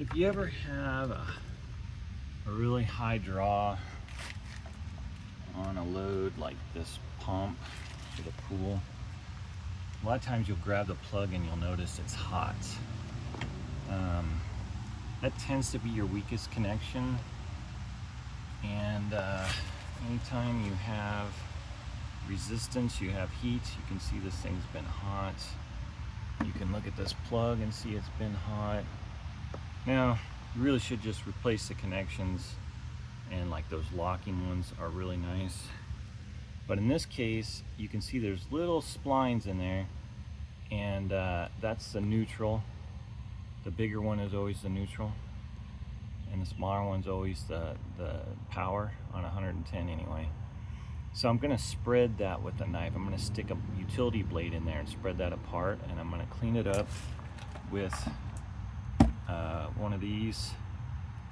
If you ever have a really high draw on a load like this pump for the pool, a lot of times you'll grab the plug and you'll notice it's hot. That tends to be your weakest connection, and anytime you have resistance, you have heat. You can see this thing's been hot. You can look at this plug and see it's been hot. Now, you really should just replace the connections, and like those locking ones are really nice. But in this case, you can see there's little splines in there, and that's the neutral. The bigger one is always the neutral, and the smaller one's always the power on 110 anyway. So I'm going to spread that with a knife. I'm going to stick a utility blade in there and spread that apart, and I'm going to clean it up with one of these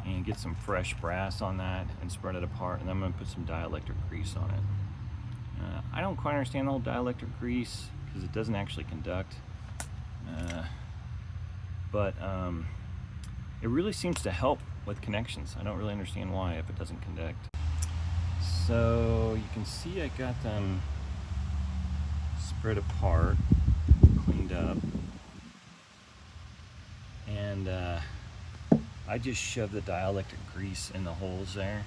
and get some fresh brass on that and spread it apart, and then I'm going to put some dielectric grease on it. I don't quite understand the whole dielectric grease because it doesn't actually conduct, but it really seems to help with connections. I don't really understand why if it doesn't conduct. So you can see I got them spread apart, cleaned up, and I just shoved the dielectric grease in the holes there.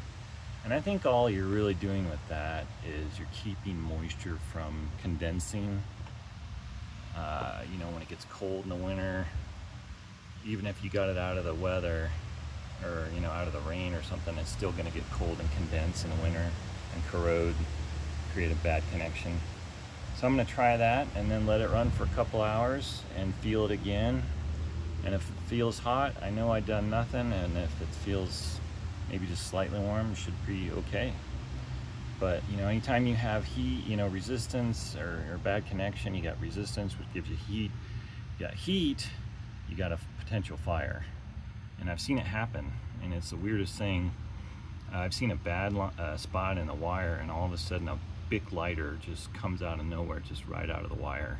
And I think all you're really doing with that is you're keeping moisture from condensing. You know, when it gets cold in the winter, even if you got it out of the weather, or you know, out of the rain or something, it's still going to get cold and condense in the winter and corrode, create a bad connection. So I'm going to try that and then let it run for a couple hours and feel it again. And if it feels hot, I know I've done nothing, and if it feels maybe just slightly warm, it should be okay. But you know, anytime you have heat, you know, resistance or bad connection, you got resistance, which gives you heat. You got heat, you got a potential fire. And I've seen it happen, and it's the weirdest thing. I've seen a bad spot in the wire, and all of a sudden a big lighter just comes out of nowhere, just right out of the wire.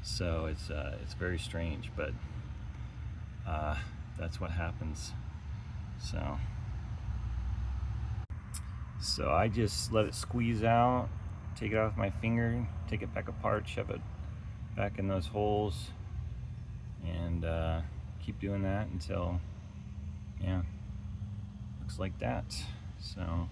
So it's very strange, but that's what happens. So I just let it squeeze out, take it off my finger, take it back apart, shove it back in those holes, and keep doing that until, yeah, looks like that. So